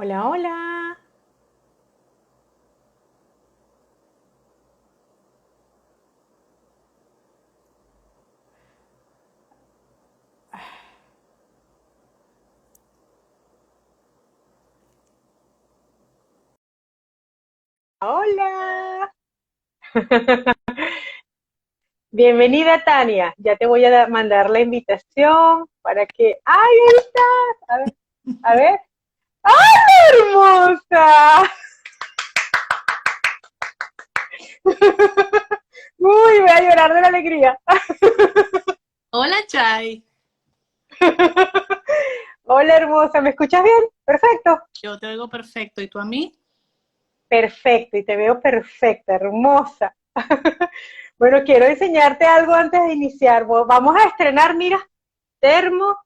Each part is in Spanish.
Hola, hola. Hola. Bienvenida, Tania. Ya te voy a mandar la invitación para que... ¡Ay, ahí estás! A ver, a ver. ¡Ay, hermosa! Uy, voy a llorar de la alegría. Hola, Chay. Hola, hermosa. ¿Me escuchas bien? Perfecto. Yo te oigo perfecto. ¿Y tú a mí? Perfecto. Y te veo perfecta, hermosa. Bueno, quiero enseñarte algo antes de iniciar. Vamos a estrenar, mira, termo,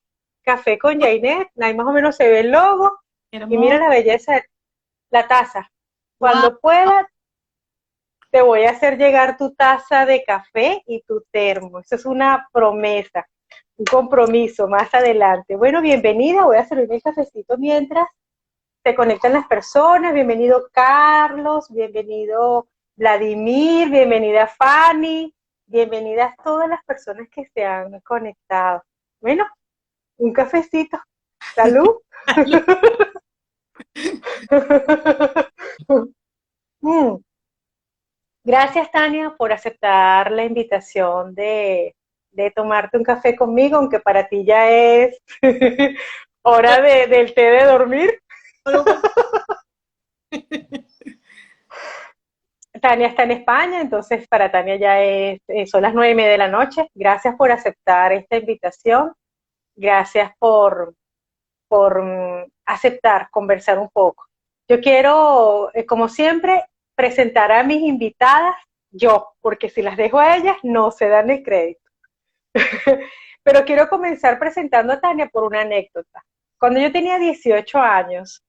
café con Jainet, ahí más o menos se ve el logo, y mira Hermoso. la belleza de la taza. Wow. Cuando pueda, te voy a hacer llegar tu taza de café y tu termo. Eso es una promesa, un compromiso más adelante. Bueno, bienvenida, voy a servirme el cafecito mientras se conectan las personas. Bienvenido Carlos, bienvenido Vladimir, bienvenida Fanny, bienvenidas todas las personas que se han conectado. Bueno, un cafecito. Salud. Mm. Gracias, Tania, por aceptar la invitación de tomarte un café conmigo, aunque para ti ya es hora del té de dormir. Tania está en España, entonces para Tania ya son las 9:30 de la noche. Gracias por aceptar esta invitación. Gracias por aceptar conversar un poco. Yo quiero, como siempre, presentar a mis invitadas yo, porque si las dejo a ellas no se dan el crédito. Pero quiero comenzar presentando a Tania por una anécdota. Cuando yo tenía 18 años,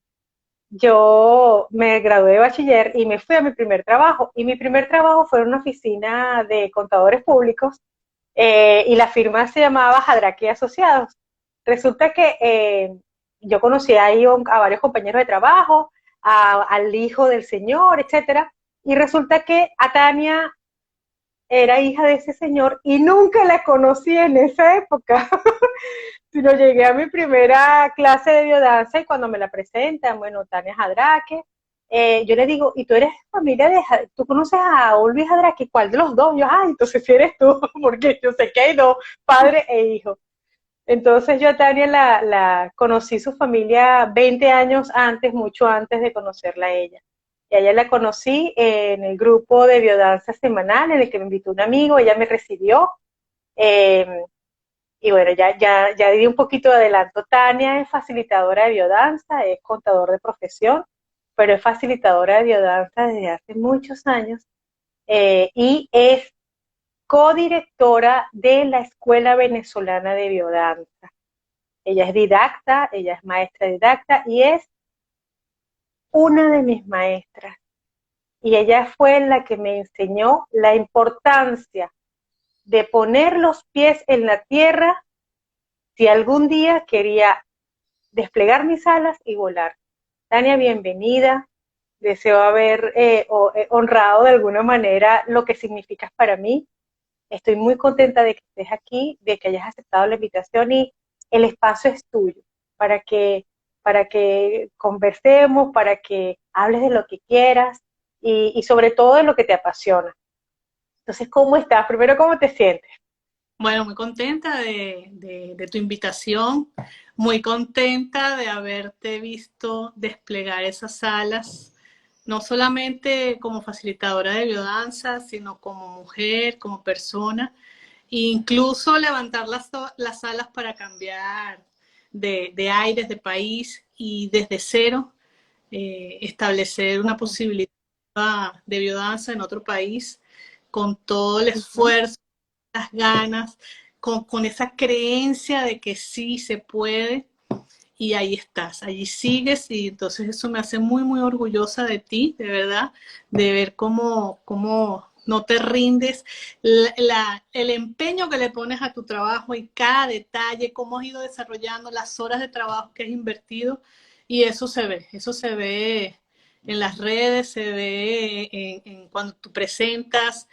yo me gradué de bachiller y me fui a mi primer trabajo. Y mi primer trabajo fue en una oficina de contadores públicos y la firma se llamaba Jadraque y Asociados. Resulta que yo conocí ahí a varios compañeros de trabajo, al hijo del señor, etcétera, y resulta que a Tania era hija de ese señor y nunca la conocí en esa época, sino llegué a mi primera clase de biodanza y cuando me la presentan, bueno, Tania Jadraque, yo le digo, ¿y tú eres familia de, tú conoces a Ulvi Jadraque? ¿Cuál de los dos? Yo, entonces si eres tú, porque yo sé que hay dos, padre e hijo. Entonces yo a Tania la conocí su familia 20 años antes, mucho antes de conocerla a ella. Y a ella la conocí en el grupo de biodanza semanal en el que me invitó un amigo, ella me recibió. eh, y bueno, ya di un poquito de adelanto. Tania es facilitadora de biodanza, es contador de profesión, pero es facilitadora de biodanza desde hace muchos años y es codirectora de la Escuela Venezolana de Biodanza. Ella es didacta, ella es maestra didacta y es una de mis maestras. Y ella fue la que me enseñó la importancia de poner los pies en la tierra si algún día quería desplegar mis alas y volar. Tania, bienvenida. Deseo haber honrado de alguna manera lo que significas para mí. Estoy muy contenta de que estés aquí, de que hayas aceptado la invitación y el espacio es tuyo para que conversemos, para que hables de lo que quieras y sobre todo de lo que te apasiona. Entonces, ¿cómo estás? Primero, ¿cómo te sientes? Bueno, muy contenta de tu invitación, muy contenta de haberte visto desplegar esas alas, no solamente como facilitadora de biodanza, sino como mujer, como persona, e incluso levantar las alas para cambiar de aires, de país y desde cero establecer una posibilidad de biodanza en otro país con todo el Uh -huh. esfuerzo, las ganas, con esa creencia de que sí se puede y ahí estás, allí sigues y entonces eso me hace muy, muy orgullosa de ti, de verdad, de ver cómo no te rindes, el empeño que le pones a tu trabajo y cada detalle, cómo has ido desarrollando las horas de trabajo que has invertido Y eso se ve en las redes, se ve cuando tú presentas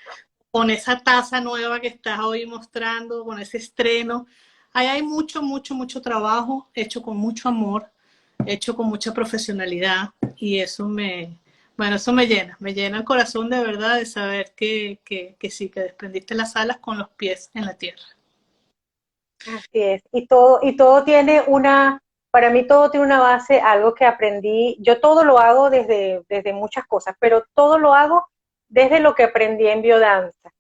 con esa taza nueva que estás hoy mostrando, con ese estreno. Ahí hay mucho, mucho, mucho trabajo hecho con mucho amor, hecho con mucha profesionalidad y bueno, eso me llena el corazón de verdad de saber que sí, que desprendiste las alas con los pies en la tierra. Así es. Y todo tiene para mí todo tiene una base, algo que aprendí. Yo todo lo hago desde muchas cosas, pero todo lo hago desde lo que aprendí en biodanza.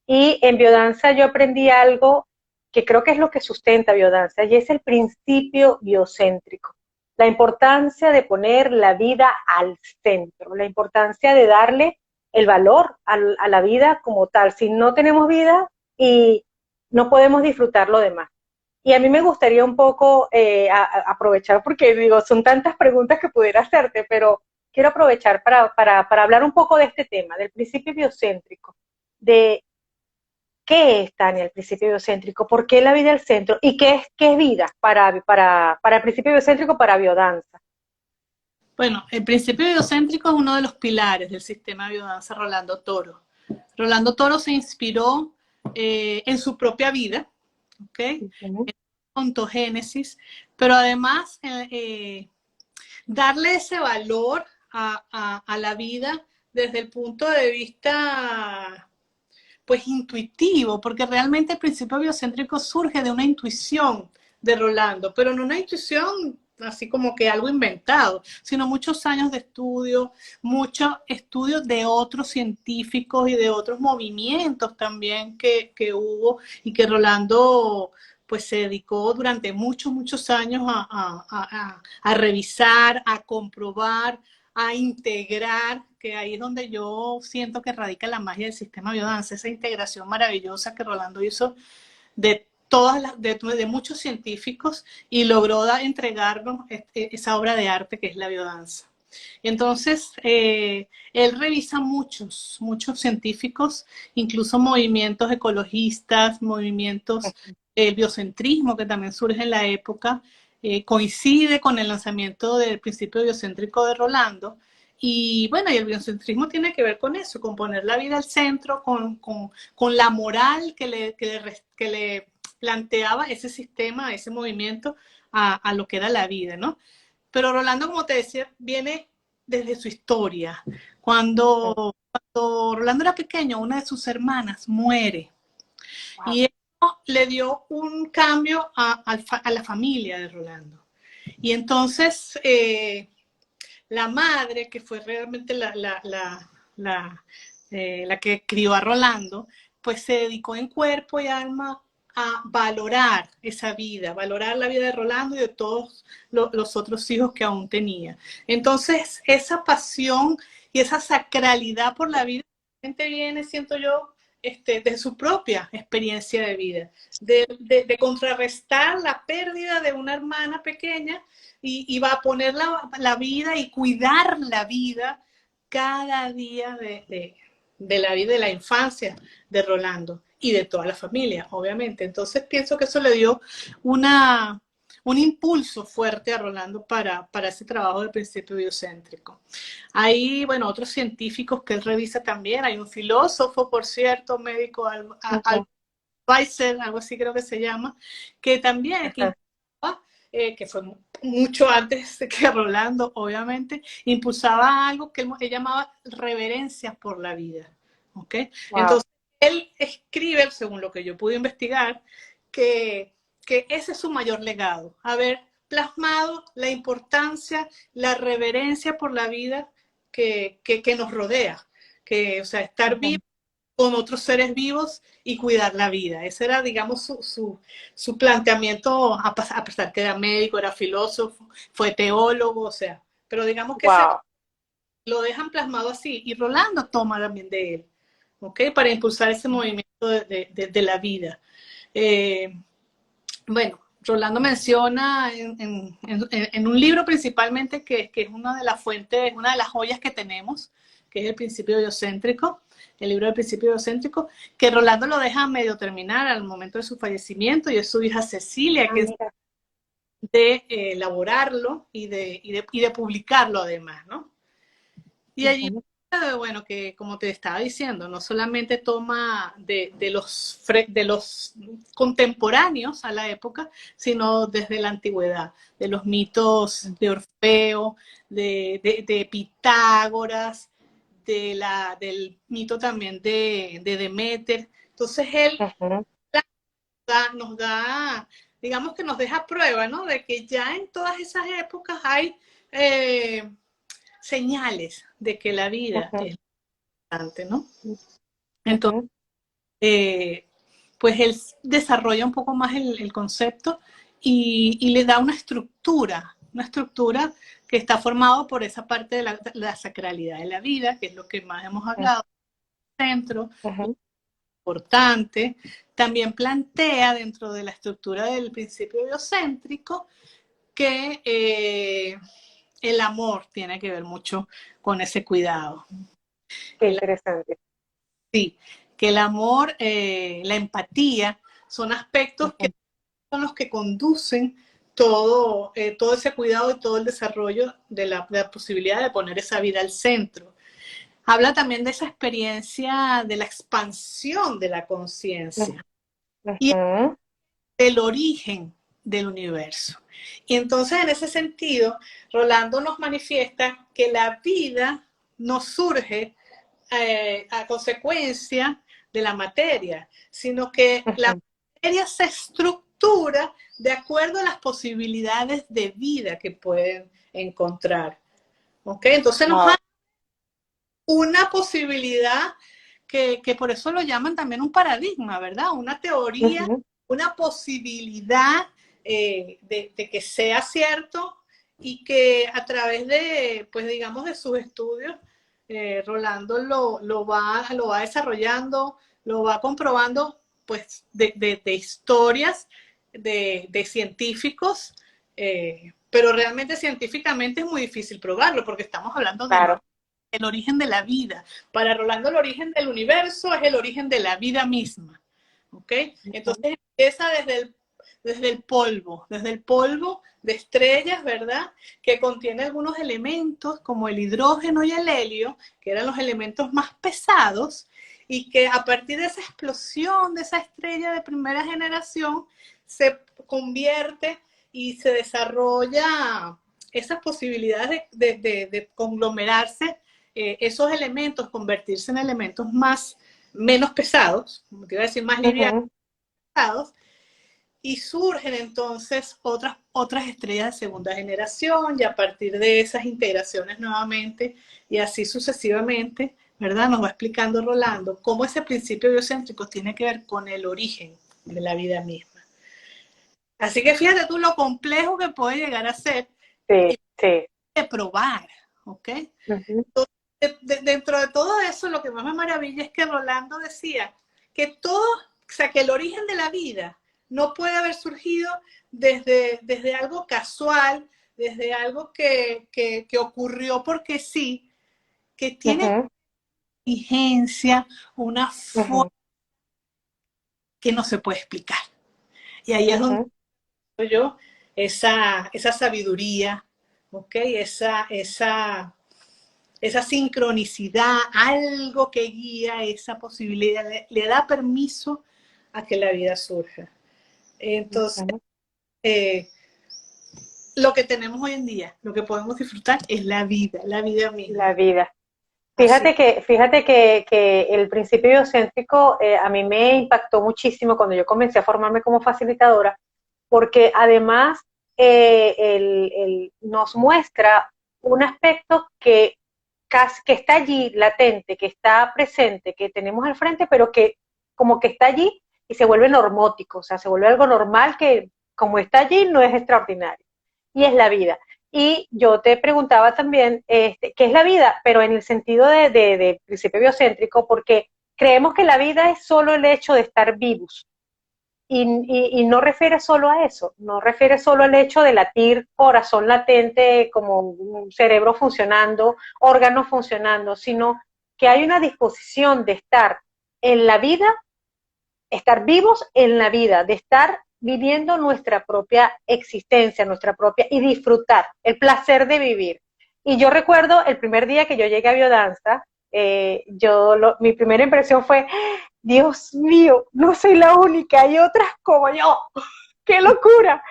Y en biodanza yo aprendí algo que creo que es lo que sustenta biodanza, y es el principio biocéntrico. La importancia de poner la vida al centro, la importancia de darle el valor a la vida como tal. Si no tenemos vida y no podemos disfrutar lo demás. Y a mí me gustaría un poco aprovechar, porque digo, son tantas preguntas que pudiera hacerte, pero quiero aprovechar para hablar un poco de este tema, del principio biocéntrico, de qué es, Tania, el principio biocéntrico, por qué la vida al centro y qué es vida para el principio biocéntrico para biodanza. Bueno, el principio biocéntrico es uno de los pilares del sistema biodanza Rolando Toro. Rolando Toro se inspiró en su propia vida, ¿ok? Uh-huh. En ontogénesis, pero además darle ese valor a la vida desde el punto de vista pues intuitivo, porque realmente el principio biocéntrico surge de una intuición de Rolando, pero no una intuición así como que algo inventado, sino muchos años de estudio, muchos estudios de otros científicos y de otros movimientos también que hubo y que Rolando pues se dedicó durante muchos, muchos años a revisar, a comprobar, a integrar, que ahí es donde yo siento que radica la magia del sistema biodanza, esa integración maravillosa que Rolando hizo de de muchos científicos y logró entregarnos esa obra de arte que es la biodanza. Entonces, él revisa muchos científicos, incluso movimientos ecologistas, movimientos, el biocentrismo que también surge en la época, coincide con el lanzamiento del principio biocéntrico de Rolando. Y bueno, y el biocentrismo tiene que ver con eso, con poner la vida al centro, con la moral que le planteaba ese sistema, ese movimiento a lo que era la vida, ¿no? Pero Rolando, como te decía, viene desde su historia. Cuando Rolando era pequeño, una de sus hermanas muere. Wow. Y eso le dio un cambio a la familia de Rolando. Y entonces la madre, que fue realmente la que crió a Rolando, pues se dedicó en cuerpo y alma a valorar esa vida, valorar la vida de Rolando y de todos los otros hijos que aún tenía. Entonces, esa pasión y esa sacralidad por la vida viene, siento yo, de su propia experiencia de vida, de contrarrestar la pérdida de una hermana pequeña y va a poner la vida y cuidar la vida cada día de la vida de la infancia de Rolando y de toda la familia, obviamente. Entonces pienso que eso le dio un impulso fuerte a Rolando para ese trabajo del principio biocéntrico. Hay, bueno, otros científicos que él revisa también. Hay un filósofo, por cierto, médico, Weiser, algo así creo que se llama, que también, que fue mucho antes que Rolando, obviamente, impulsaba algo que él llamaba reverencia por la vida. ¿Okay? Wow. Entonces, él escribe, según lo que yo pude investigar, que ese es su mayor legado, haber plasmado la importancia, la reverencia por la vida que nos rodea, o sea, estar vivo con otros seres vivos y cuidar la vida. Ese era, digamos, su planteamiento, a pesar que era médico, era filósofo, fue teólogo, o sea, pero digamos que Wow. lo dejan plasmado así, y Rolando toma también de él, ¿ok? Para impulsar ese movimiento de la vida. Bueno, Rolando menciona en un libro principalmente que es una de las fuentes, una de las joyas que tenemos, que es el principio biocéntrico, el libro del principio biocéntrico, que Rolando lo deja medio terminar al momento de su fallecimiento, y es su hija Cecilia, que de elaborarlo y de publicarlo además, ¿no? Y allí, bueno, que como te estaba diciendo, no solamente toma de los contemporáneos a la época, sino desde la antigüedad, de los mitos de Orfeo, de Pitágoras, del mito también de Deméter. Entonces él digamos que nos deja prueba, ¿no? De que ya en todas esas épocas hay eh, señales de que la vida es importante, ¿no? Entonces, eh, pues él desarrolla un poco más el concepto y le da una estructura que está formado por esa parte de la sacralidad de la vida, que es lo que más hemos hablado, centro, importante. También plantea dentro de la estructura del principio biocéntrico que el amor tiene que ver mucho con ese cuidado. Qué interesante. Sí, que el amor, la empatía, son aspectos que son los que conducen todo ese cuidado y todo el desarrollo de la posibilidad de poner esa vida al centro. Habla también de esa experiencia de la expansión de la conciencia y del origen del universo. Y entonces, en ese sentido, Rolando nos manifiesta que la vida no surge a consecuencia de la materia, sino que la materia se estructura de acuerdo a las posibilidades de vida que pueden encontrar. ¿Ok? Entonces nos da una posibilidad que por eso lo llaman también un paradigma, ¿verdad? Una teoría, una posibilidad de que sea cierto y que a través de, pues digamos, de sus estudios, Rolando lo va desarrollando, lo va comprobando, pues, de historias de científicos, pero realmente científicamente es muy difícil probarlo porque estamos hablando de el origen de la vida. Para Rolando, el origen del universo es el origen de la vida misma. ¿Ok? Entonces empieza desde el polvo de estrellas, ¿verdad? Que contiene algunos elementos como el hidrógeno y el helio, que eran los elementos más pesados, y que a partir de esa explosión de esa estrella de primera generación se convierte y se desarrolla esas posibilidades de conglomerarse esos elementos, convertirse en elementos menos pesados, como te iba a decir, más livianos, y surgen entonces otras estrellas de segunda generación, y a partir de esas integraciones nuevamente, y así sucesivamente, ¿verdad? Nos va explicando Rolando cómo ese principio biocéntrico tiene que ver con el origen de la vida misma. Así que fíjate tú lo complejo que puede llegar a ser de probar, ¿ok? Entonces, dentro de todo eso, lo que más me maravilla es que Rolando decía que que el origen de la vida no puede haber surgido desde algo casual, desde algo que ocurrió porque sí, que tiene vigencia, una forma que no se puede explicar. Y ahí es donde yo esa sabiduría, ¿ok? Esa sincronicidad, algo que guía esa posibilidad, le da permiso a que la vida surja. Entonces, lo que tenemos hoy en día, lo que podemos disfrutar es la vida misma. La vida. Fíjate que el principio biocéntrico a mí me impactó muchísimo cuando yo comencé a formarme como facilitadora, porque además nos muestra un aspecto que está allí latente, que está presente, que tenemos al frente, pero que como que está allí y se vuelve normótico, o sea, se vuelve algo normal que como está allí no es extraordinario. Y es la vida. Y yo te preguntaba también, ¿qué es la vida? Pero en el sentido de principio biocéntrico, porque creemos que la vida es solo el hecho de estar vivos. Y no refiere solo a eso, no refiere solo al hecho de latir, corazón latente, como un cerebro funcionando, órganos funcionando, sino que hay una disposición de estar en la vida, estar vivos en la vida, de estar viviendo nuestra propia existencia, nuestra propia, y disfrutar, el placer de vivir. Y yo recuerdo el primer día que yo llegué a biodanza, mi primera impresión fue, Dios mío, no soy la única, hay otras como yo, ¡qué locura!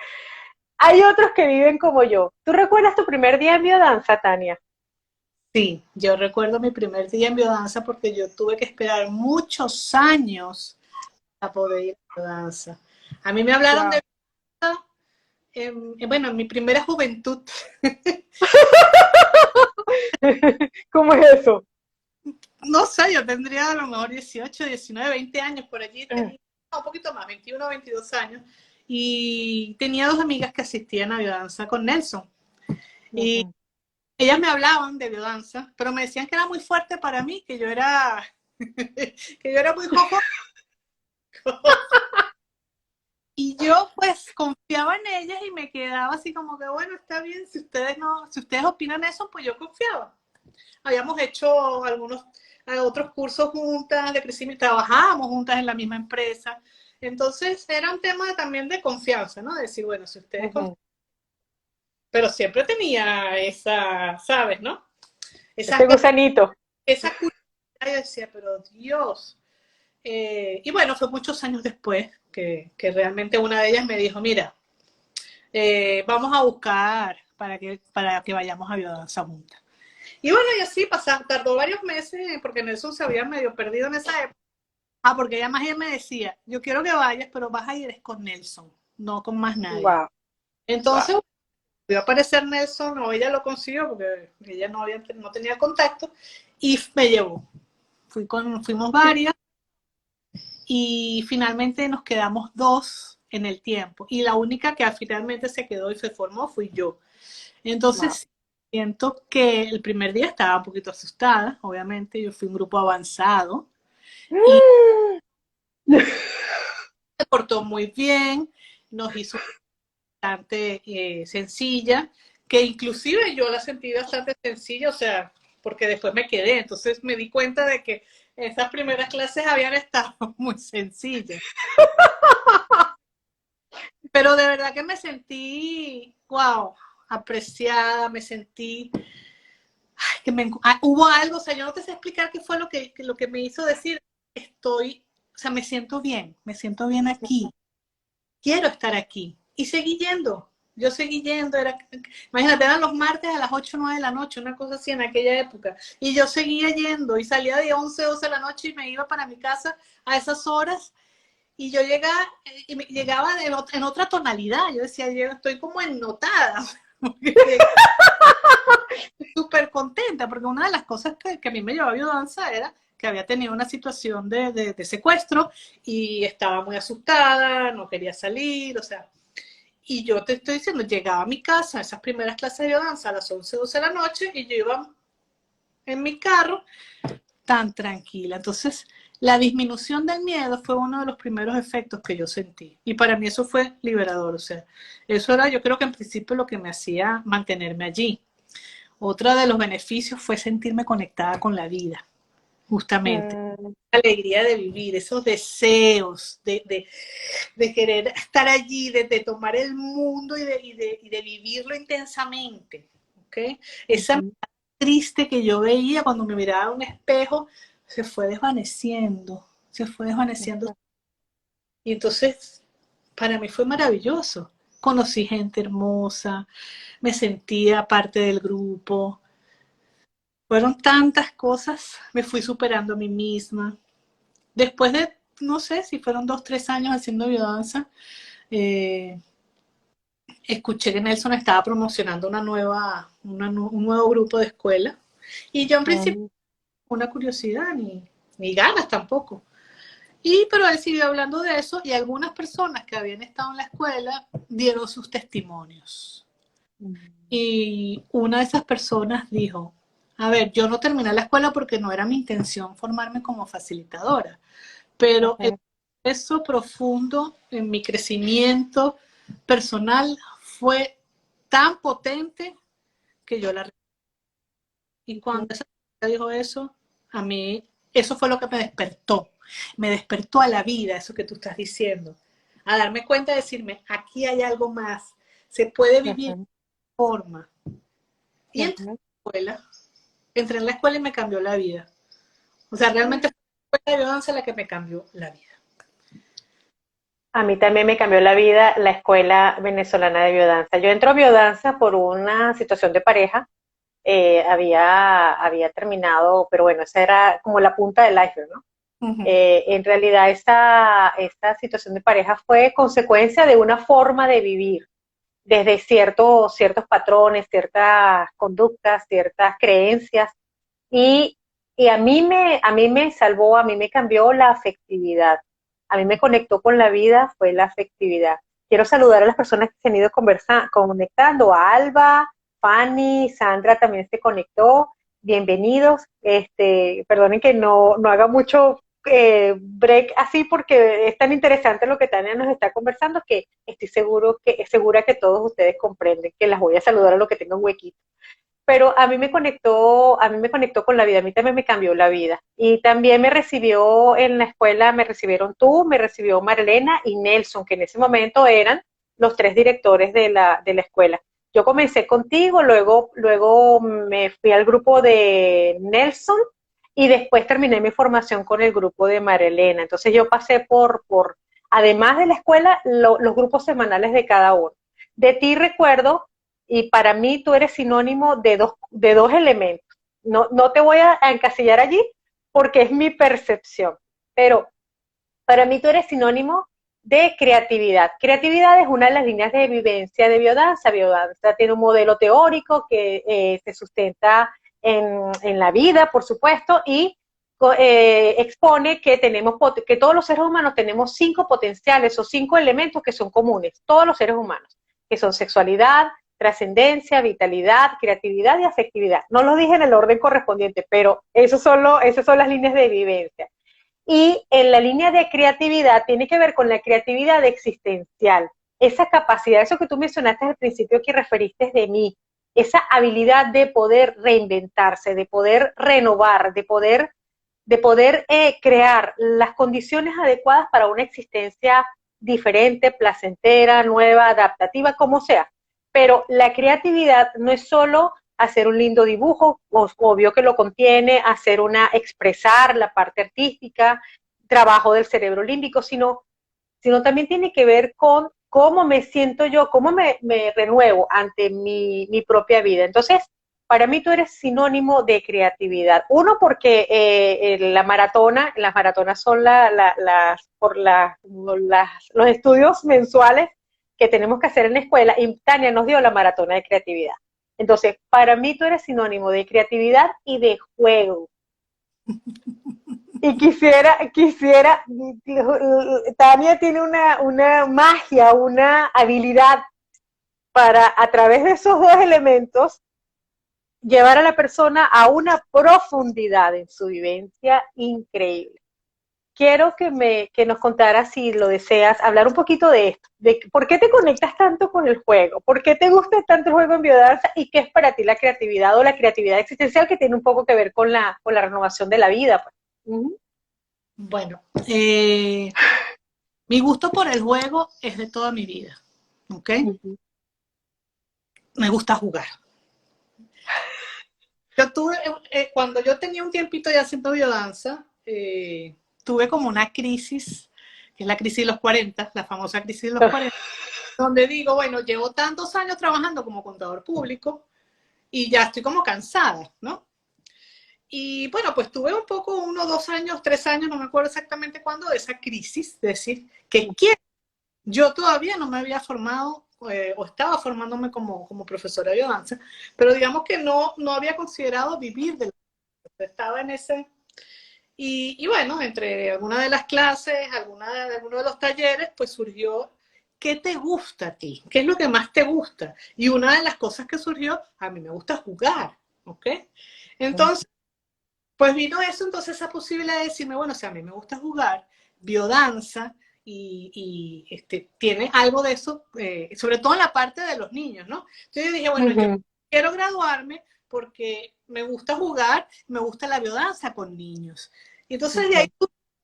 Hay otros que viven como yo. ¿Tú recuerdas tu primer día en biodanza, Tania? Sí, yo recuerdo mi primer día en biodanza porque yo tuve que esperar muchos años para poder ir a biodanza. A mí me hablaron Wow. de biodanza, bueno, en mi primera juventud. ¿Cómo es eso? No sé, yo tendría a lo mejor 18, 19, 20 años por allí, tenía un poquito más, 21, 22 años, y tenía dos amigas que asistían a biodanza con Nelson. Y Ujú. ellas me hablaban de biodanza, pero me decían que era muy fuerte para mí, que yo era, que yo era muy jojo. Y yo pues confiaba en ellas y me quedaba así como que bueno, está bien, si ustedes no, si ustedes opinan eso, pues yo confiaba. Habíamos hecho algunos otros cursos juntas de crecimiento, trabajábamos juntas en la misma empresa. Entonces era un tema también de confianza, ¿no? De decir, bueno, si ustedes confían, Ujú. pero siempre tenía esa, ¿sabes, no? Ese Esa, gusanito. esa curiosidad, yo decía, pero Dios. Y bueno, fue muchos años después que realmente una de ellas me dijo, mira, vamos a buscar para que vayamos a biodanza juntas. Y bueno, y así tardó varios meses porque Nelson se había medio perdido en esa época. Ah, porque ella más bien me decía, yo quiero que vayas, pero vas a ir es con Nelson, no con más nadie. Wow, wow. Entonces, volvió a aparecer Nelson, o ella lo consiguió porque ella no tenía contacto, y me llevó. Fuimos varias y finalmente nos quedamos dos en el tiempo. Y la única que finalmente se quedó y se formó fui yo. Wow. Entonces, siento que el primer día estaba un poquito asustada, obviamente, yo fui un grupo avanzado y se portó muy bien, nos hizo bastante sencilla, que inclusive yo la sentí bastante sencilla, o sea, porque después me quedé, entonces me di cuenta de que esas primeras clases habían estado muy sencillas. Pero de verdad que me sentí, wow, apreciada, me sentí hubo algo, o sea, yo no te sé explicar qué fue lo que me hizo decir, o sea, me siento bien aquí, quiero estar aquí. Y seguí yendo, yo seguí yendo, imagínate, eran los martes a las 8 o 9 de la noche, una cosa así en aquella época. Y yo seguía yendo y salía de 11 12 de la noche y me iba para mi casa a esas horas. Y yo llegaba en otra tonalidad, yo decía, yo estoy como ennotada, súper contenta, porque una de las cosas que a mí me llevaba a biodanza era que había tenido una situación de secuestro y estaba muy asustada, no quería salir, o sea, y yo te estoy diciendo, llegaba a mi casa, esas primeras clases de biodanza a las 11 12 de la noche, y yo iba en mi carro tan tranquila. Entonces, la disminución del miedo fue uno de los primeros efectos que yo sentí. Y para mí eso fue liberador. O sea, eso era, yo creo que en principio lo que me hacía mantenerme allí. Otro de los beneficios fue sentirme conectada con la vida, justamente. Mm, La alegría de vivir, esos deseos de querer estar allí, de tomar el mundo y de vivirlo intensamente. ¿Okay? Esa ujú. triste que yo veía cuando me miraba a un espejo se fue desvaneciendo, se fue desvaneciendo. Y entonces, para mí fue maravilloso. Conocí gente hermosa, me sentía parte del grupo. Fueron tantas cosas, me fui superando a mí misma. Después de, no sé si fueron 2, 3 años haciendo biodanza, eh, escuché que Nelson estaba promocionando un nuevo grupo de escuela. Y yo en principio, Mm, una curiosidad, ni ganas tampoco. Pero él siguió hablando de eso y algunas personas que habían estado en la escuela dieron sus testimonios. mm. Y una de esas personas dijo, a ver, yo no terminé la escuela porque no era mi intención formarme como facilitadora, pero el Ujú. proceso profundo en mi crecimiento personal fue tan potente que yo la... Y cuando esa persona dijo eso, a mí, eso fue lo que me despertó a la vida, eso que tú estás diciendo. a darme cuenta de decirme, aquí hay algo más, se puede vivir de Ujú, forma. Y ujú. entré en la escuela y me cambió la vida. O sea, realmente fue la escuela de biodanza la que me cambió la vida. A mí también me cambió la vida la Escuela Venezolana de Biodanza. Yo entro a biodanza por una situación de pareja. Había terminado, pero bueno, esa era como la punta del iceberg, ¿no? Ujú. En realidad, esta situación de pareja fue consecuencia de una forma de vivir, desde ciertos patrones, ciertas conductas, ciertas creencias, y, y a mí me salvó, a mí me cambió la afectividad, a mí me conectó con la vida, fue la afectividad. Quiero saludar a las personas que se han ido conectando, a Alba, Fanny, Sandra también se conectó, bienvenidos. Perdonen que no haga mucho break así porque es tan interesante lo que Tania nos está conversando que estoy segura que todos ustedes comprenden que las voy a saludar a lo que tengan huequito. Pero a mí me conectó con la vida, a mí también me cambió la vida. Y también me recibió en la escuela, me recibieron tú, me recibió Marlena y Nelson, que en ese momento eran los tres directores de la escuela. Yo comencé contigo, luego me fui al grupo de Nelson y después terminé mi formación con el grupo de Marlena. Entonces yo pasé además de la escuela, los grupos semanales de cada uno. De ti recuerdo y para mí tú eres sinónimo de dos elementos. No te voy a encasillar allí porque es mi percepción, pero para mí tú eres sinónimo de creatividad. Creatividad es una de las líneas de vivencia de biodanza. Biodanza tiene un modelo teórico que se sustenta en la vida, por supuesto, y expone que todos los seres humanos tenemos 5 potenciales o 5 elementos que son comunes, todos los seres humanos, que son sexualidad, trascendencia, vitalidad, creatividad y afectividad. No los dije en el orden correspondiente, pero esas son las líneas de vivencia. Y en la línea de creatividad tiene que ver con la creatividad existencial. Esa capacidad, eso que tú mencionaste al principio que referiste de mí, esa habilidad de poder reinventarse, de poder renovar, de poder crear las condiciones adecuadas para una existencia diferente, placentera, nueva, adaptativa, como sea. Pero la creatividad no es solo hacer un lindo dibujo, obvio que lo contiene, expresar la parte artística, trabajo del cerebro límbico, sino también tiene que ver con cómo me siento yo, cómo me renuevo ante mi propia vida. Entonces, para mí tú eres sinónimo de creatividad. Uno, porque las maratonas son los estudios mensuales que tenemos que hacer en la escuela, y Tania nos dio la maratona de creatividad. Entonces, para mí tú eres sinónimo de creatividad y de juego. Y Tania tiene una magia, una habilidad para, a través de esos dos elementos, llevar a la persona a una profundidad en su vivencia increíble. Quiero que nos contaras, si lo deseas, hablar un poquito de esto, de por qué te conectas tanto con el juego, por qué te gusta tanto el juego en biodanza y qué es para ti la creatividad o la creatividad existencial, que tiene un poco que ver con la renovación de la vida. Pues. Uh Bueno, mi gusto por el juego es de toda mi vida, ¿ok? -huh. Me gusta jugar. Yo tuve, cuando yo tenía un tiempito ya haciendo biodanza, tuve como una crisis, que es la crisis de los 40, la famosa crisis de los 40, donde digo, bueno, llevo tantos años trabajando como contador público y ya estoy como cansada, ¿no? Y bueno, pues tuve un poco, 1, 2 años, 3 años, no me acuerdo exactamente cuándo, de esa crisis, de decir, que quiero. Yo todavía no me había formado o estaba formándome como profesora de biodanza, pero digamos que no había considerado vivir de la estaba en ese. Y bueno, entre alguna de las clases, alguno de los talleres, pues surgió, ¿qué te gusta a ti? ¿Qué es lo que más te gusta? Y una de las cosas que surgió, a mí me gusta jugar, ¿ok? Entonces, pues vino eso, entonces esa posibilidad de decirme, bueno, o sea, a mí me gusta jugar, biodanza, tiene algo de eso, sobre todo en la parte de los niños, ¿no? Entonces yo dije, bueno, yo quiero graduarme porque me gusta jugar, me gusta la biodanza con niños. Y entonces de ahí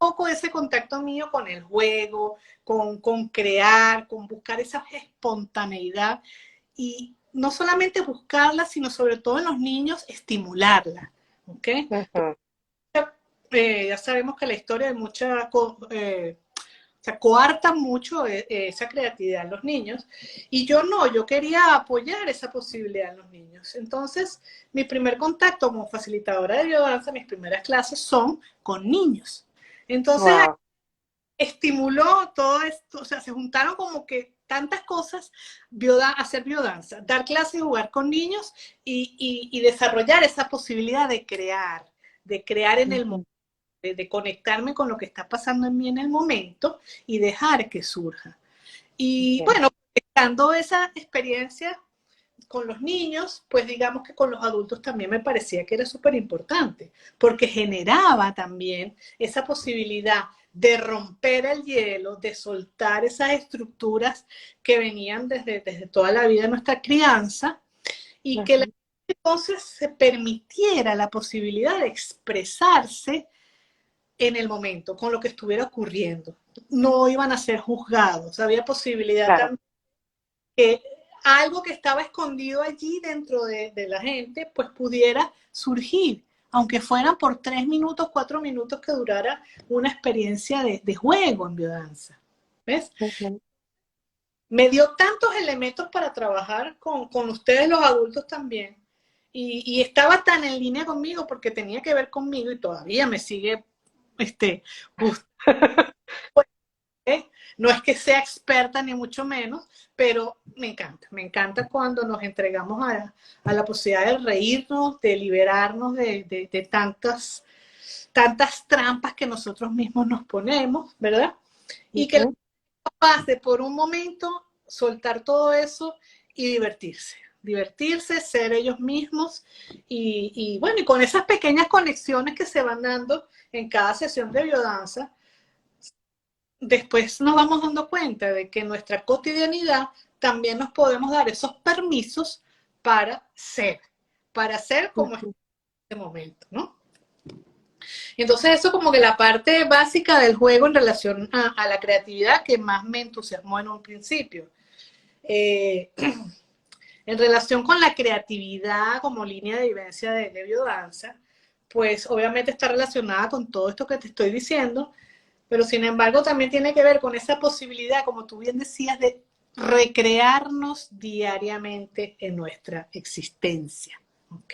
poco ese contacto mío con el juego, con crear, con buscar esa espontaneidad y no solamente buscarla, sino sobre todo en los niños, estimularla. ¿Ok? Ujú. Ya sabemos que la historia de mucha o sea, coarta mucho esa creatividad en los niños. Y yo no, yo quería apoyar esa posibilidad en los niños. Entonces, mi primer contacto como facilitadora de biodanza, mis primeras clases son con niños. Entonces, Wow. estimuló todo esto, o sea, se juntaron como que tantas cosas, hacer biodanza, dar clases, jugar con niños y desarrollar esa posibilidad de crear en el momento, de conectarme con lo que está pasando en mí en el momento y dejar que surja. Y Okay. bueno, estando esa experiencia con los niños, pues digamos que con los adultos también me parecía que era súper importante, porque generaba también esa posibilidad de romper el hielo, de soltar esas estructuras que venían desde toda la vida de nuestra crianza y que Ujú. entonces se permitiera la posibilidad de expresarse en el momento, con lo que estuviera ocurriendo. No iban a ser juzgados, había posibilidad Claro. también que algo que estaba escondido allí dentro de la gente, pues pudiera surgir, aunque fueran por 3 minutos, 4 minutos que durara una experiencia de juego en biodanza. ¿Ves? Ujú. Me dio tantos elementos para trabajar con ustedes los adultos también. Y estaba tan en línea conmigo porque tenía que ver conmigo y todavía me sigue gustando. ¿Eh? No es que sea experta ni mucho menos, pero me encanta cuando nos entregamos a la posibilidad de reírnos, de liberarnos de tantas trampas que nosotros mismos nos ponemos, ¿verdad? Y que la Ujú. pase por un momento, soltar todo eso y divertirse, ser ellos mismos y bueno, y con esas pequeñas conexiones que se van dando en cada sesión de biodanza, después nos vamos dando cuenta de que en nuestra cotidianidad también nos podemos dar esos permisos para ser como es en Ujú. este momento, ¿no? Entonces eso como que la parte básica del juego en relación a la creatividad que más me entusiasmó en un principio. Eh, en relación con la creatividad como línea de vivencia de biodanza, pues obviamente está relacionada con todo esto que te estoy diciendo, pero sin embargo también tiene que ver con esa posibilidad, como tú bien decías, de recrearnos diariamente en nuestra existencia. ¿Ok?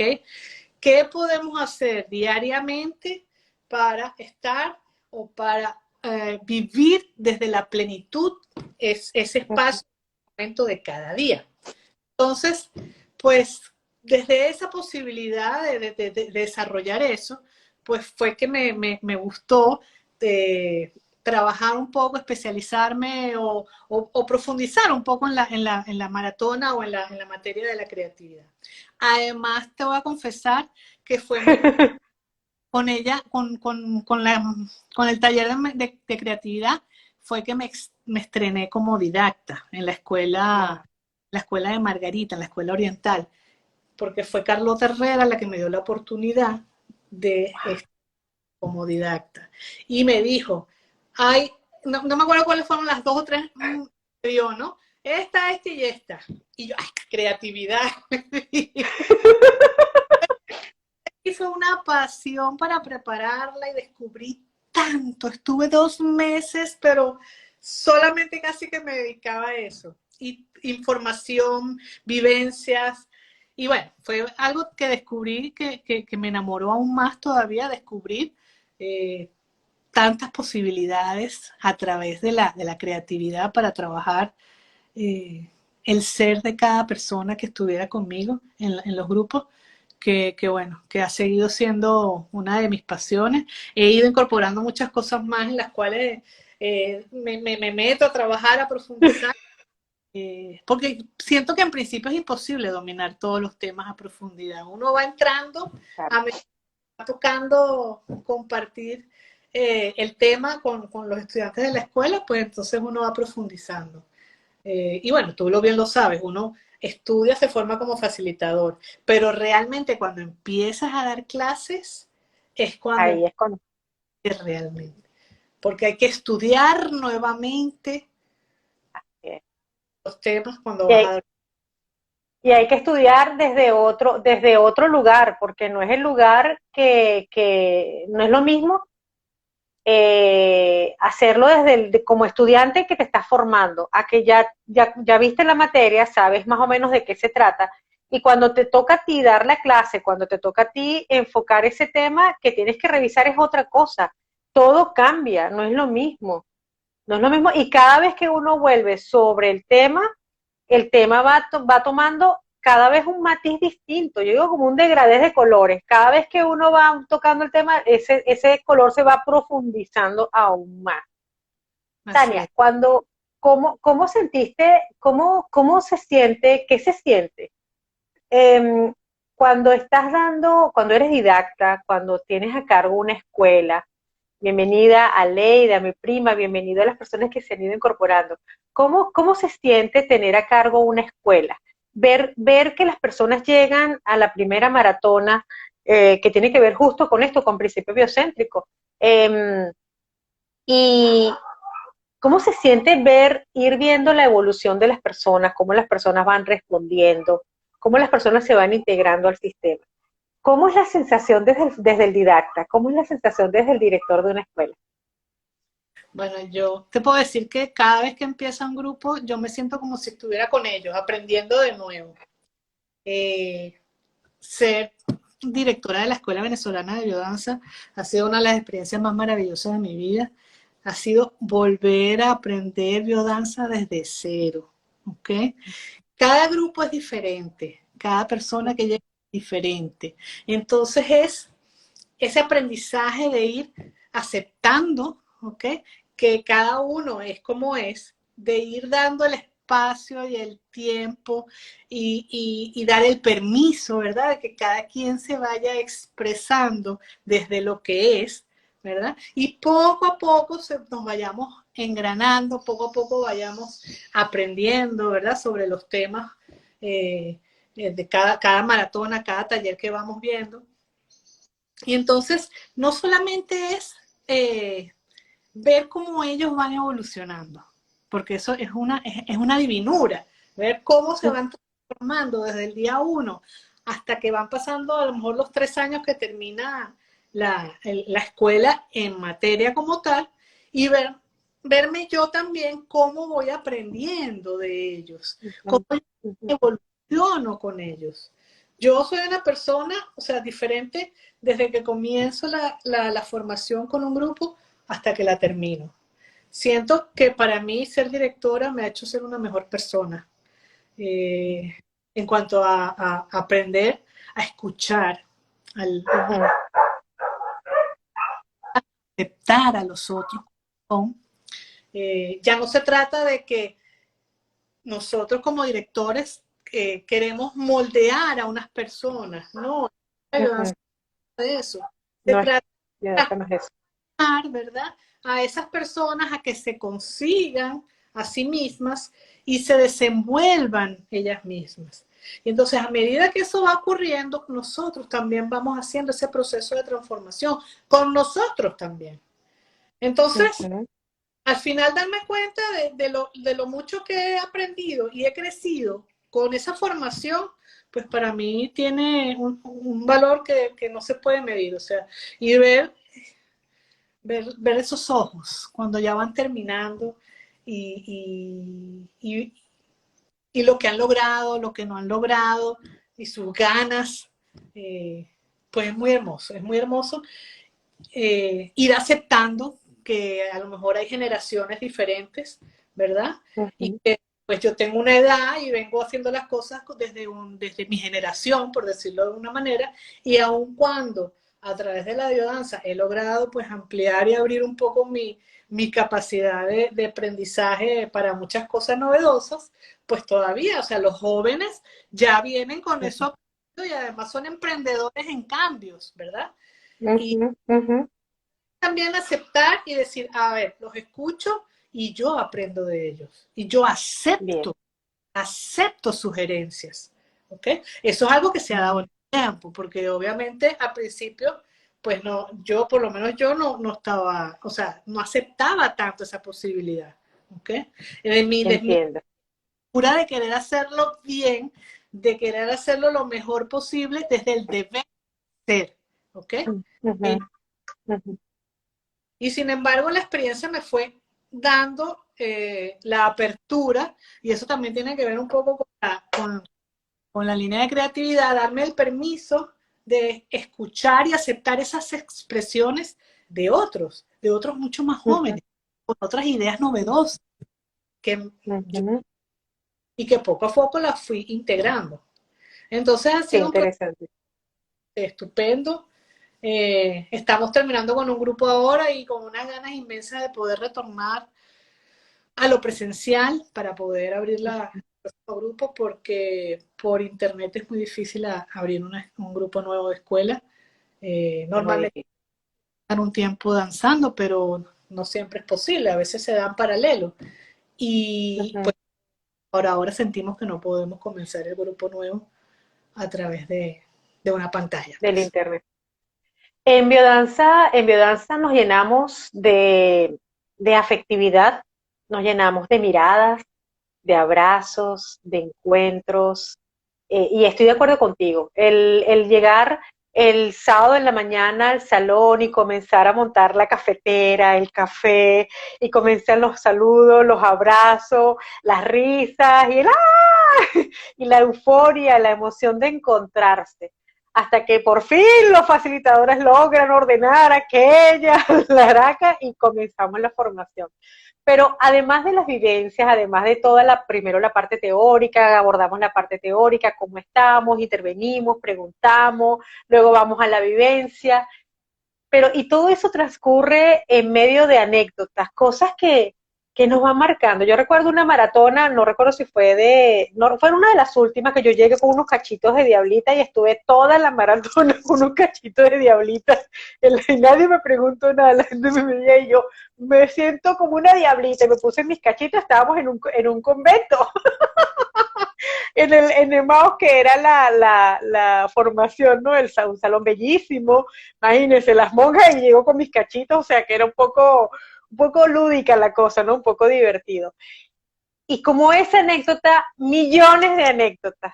¿Qué podemos hacer diariamente para estar o para vivir desde la plenitud ese Ujú. espacio, momento de cada día? Entonces, pues desde esa posibilidad de desarrollar eso, pues fue que me gustó trabajar un poco, especializarme o profundizar un poco en la maratona o en la materia de la creatividad. Además, te voy a confesar que fue con ella, con el taller de creatividad, fue que me estrené como didacta en Wow. la escuela de Margarita, en la escuela oriental, porque fue Carlota Herrera la que me dio la oportunidad de estar como didacta. Y me dijo, ay, no me acuerdo cuáles fueron las 2 o 3 que dio, ¿no? Esta y esta. Y yo, ay, creatividad. Y fue una pasión para prepararla y descubrí tanto. Estuve 2 meses, pero solamente casi que me dedicaba a eso. Y información, vivencias. Y bueno, fue algo que descubrí que me enamoró aún más todavía, descubrir eh, tantas posibilidades a través de la creatividad para trabajar el ser de cada persona que estuviera conmigo en los grupos, bueno, que ha seguido siendo una de mis pasiones. He ido incorporando muchas cosas más en las cuales me meto a trabajar, a profundizar, porque siento que en principio es imposible dominar todos los temas a profundidad. Uno va entrando, Claro. a medida que va tocando compartir el tema con los estudiantes de la escuela, pues entonces uno va profundizando. Y bueno, tú bien lo sabes, uno estudia, se forma como facilitador, pero realmente cuando empiezas a dar clases es cuando Ahí es cuando. empiezas realmente. porque hay que estudiar nuevamente Eh, los temas cuando Y vas hay, a... y hay que estudiar desde otro lugar, porque no es el lugar que no es lo mismo hacerlo como estudiante que te estás formando, a que ya viste la materia, sabes más o menos de qué se trata, y cuando te toca a ti dar la clase, cuando te toca a ti enfocar ese tema que tienes que revisar es otra cosa. Todo cambia, no es lo mismo. No es lo mismo, y cada vez que uno vuelve sobre el tema va tomando cada vez un matiz distinto. Yo digo como un degradé de colores. Cada vez que uno va tocando el tema, ese color se va profundizando aún más. Así Tania, es. ¿cómo sentiste, cómo se siente, qué se siente? Eh, cuando eres didacta, cuando tienes a cargo una escuela, bienvenida a Leida, a mi prima, bienvenido a las personas que se han ido incorporando. ¿Cómo se siente tener a cargo una escuela? Ver que las personas llegan a la primera maratona, que tiene que ver justo con esto, con principio biocéntrico. Y cómo se siente ir viendo la evolución de las personas, cómo las personas van respondiendo, cómo las personas se van integrando al sistema. ¿Cómo es la sensación desde el didacta? ¿Cómo es la sensación desde el director de una escuela? Bueno, yo te puedo decir que cada vez que empieza un grupo, yo me siento como si estuviera con ellos, aprendiendo de nuevo. Ser directora de la Escuela Venezolana de Biodanza ha sido una de las experiencias más maravillosas de mi vida. Ha sido volver a aprender biodanza desde cero. ¿Ok? Cada grupo es diferente, cada persona que llega es diferente. Entonces es ese aprendizaje de ir aceptando, ¿ok? Que cada uno es como es, de ir dando el espacio y el tiempo y dar el permiso, ¿verdad? De que cada quien se vaya expresando desde lo que es, ¿verdad? Y poco a poco nos vayamos engranando, poco a poco vayamos aprendiendo, ¿verdad? Sobre los temas de cada maratona, cada taller que vamos viendo. Y entonces, no solamente es ver cómo ellos van evolucionando, porque eso es una divinura, ver cómo se van transformando desde el día uno hasta que van pasando a lo mejor los 3 años que termina la escuela en materia como tal, y verme yo también cómo voy aprendiendo de ellos, cómo evoluciono con ellos. Yo soy una persona, o sea, diferente desde que comienzo la formación con un grupo hasta que la termino. Siento que para mí ser directora me ha hecho ser una mejor persona eh, en cuanto a aprender a escuchar, a aceptar a los otros. Ya no se trata de que nosotros como directores queremos moldear a unas personas, no, Ujú. de eso. Se No es, trata ya, no es eso. ¿verdad? A esas personas a que se consigan a sí mismas y se desenvuelvan ellas mismas. Y entonces, a medida que eso va ocurriendo, nosotros también vamos haciendo ese proceso de transformación con nosotros también. Entonces, Ujú. al final darme cuenta de lo mucho que he aprendido y he crecido con esa formación, pues para mí tiene un valor que no se puede medir. O sea, y ver esos ojos cuando ya van terminando y lo que han logrado, lo que no han logrado y sus ganas, pues es muy hermoso ir aceptando que a lo mejor hay generaciones diferentes, ¿verdad? Y Ujú. que pues yo tengo una edad y vengo haciendo las cosas desde mi generación, por decirlo de una manera, y aun cuando a través de la biodanza he logrado pues ampliar y abrir un poco mi capacidad de aprendizaje para muchas cosas novedosas, pues todavía, o sea, los jóvenes ya vienen con eso y además son emprendedores en cambios, ¿verdad? Y Ujú. Ujú. también aceptar y decir, a ver, los escucho y yo aprendo de ellos. Y yo Bien. acepto sugerencias. ¿Ok? Eso es algo que se ha dado en el tiempo, porque obviamente al principio, pues no, yo por lo menos yo no estaba, o sea, no aceptaba tanto esa posibilidad, ¿ok? De mi entiendo. pura de querer hacerlo bien, de querer hacerlo lo mejor posible desde el deber ser, ¿ok? Ujú, Eh, ujú, y sin embargo, la experiencia me fue dando la apertura, y eso también tiene que ver un poco con la línea de creatividad, darme el permiso de escuchar y aceptar esas expresiones de otros mucho más ujú, jóvenes, con otras ideas novedosas, que yo, ujú. y que poco a poco las fui integrando. Entonces ha Qué sido un proceso interesante. estupendo. Estamos terminando con un grupo ahora y con unas ganas inmensas de poder retornar a lo presencial para poder abrir el grupo, porque por internet es muy difícil abrir un grupo nuevo de escuela. Es muy Normalmente difícil. están un tiempo danzando, pero no siempre es posible, a veces se dan paralelo. Y Ujú. pues ahora sentimos que no podemos comenzar el grupo nuevo a través de una pantalla, Del pues. internet. En biodanza nos llenamos de afectividad, nos llenamos de miradas, de abrazos, de encuentros, y estoy de acuerdo contigo. El llegar el sábado en la mañana al salón y comenzar a montar la cafetera, el café, y comienzan los saludos, los abrazos, las risas y y la euforia, la emoción de encontrarse. Hasta que por fin los facilitadores logran ordenar aquella, la araca, y comenzamos la formación. Pero además de las vivencias, además de toda primero la parte teórica, abordamos la parte teórica, cómo estamos, intervenimos, preguntamos, luego vamos a la vivencia, pero y todo eso transcurre en medio de anécdotas, cosas que nos van marcando. Yo recuerdo una maratona, no recuerdo si fue no, fue una de las últimas que yo llegué con unos cachitos de diablita y estuve toda la maratona con unos cachitos de diablita. Y nadie me preguntó nada, la gente me veía y yo me siento como una diablita y me puse mis cachitos, estábamos en un convento en el MAUS, que era la formación, ¿no? Un salón bellísimo, imagínense, las monjas, y llegó con mis cachitos, o sea que era un poco lúdica la cosa, ¿no? Un poco divertido. Y como esa anécdota, millones de anécdotas.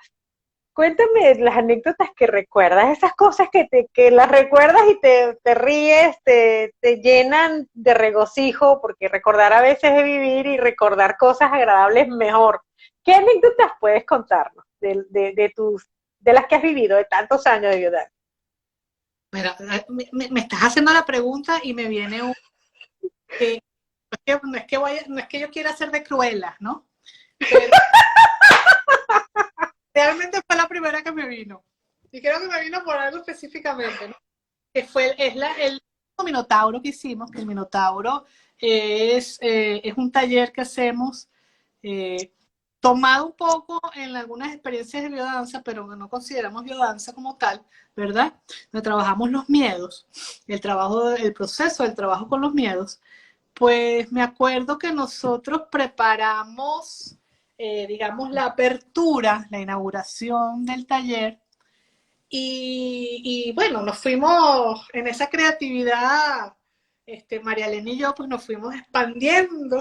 Cuéntame las anécdotas que recuerdas, esas cosas que las recuerdas y te ríes, te llenan de regocijo, porque recordar a veces es vivir y recordar cosas agradables mejor. ¿Qué anécdotas puedes contarnos de las que has vivido, de tantos años de vida? Mira, me estás haciendo la pregunta y me viene un que no es que yo quiera ser de cruela, ¿no? Pero realmente fue la primera que me vino. Y creo que me vino por algo específicamente, ¿no? Que fue el Minotauro que hicimos, que el Minotauro es un taller que hacemos eh, tomado un poco en algunas experiencias de biodanza, pero que no consideramos biodanza como tal, ¿verdad? Donde trabajamos los miedos, el proceso del trabajo con los miedos. Pues me acuerdo que nosotros preparamos, digamos, la apertura, la inauguración del taller, y bueno, nos fuimos en esa creatividad, María Elena y yo, pues nos fuimos expandiendo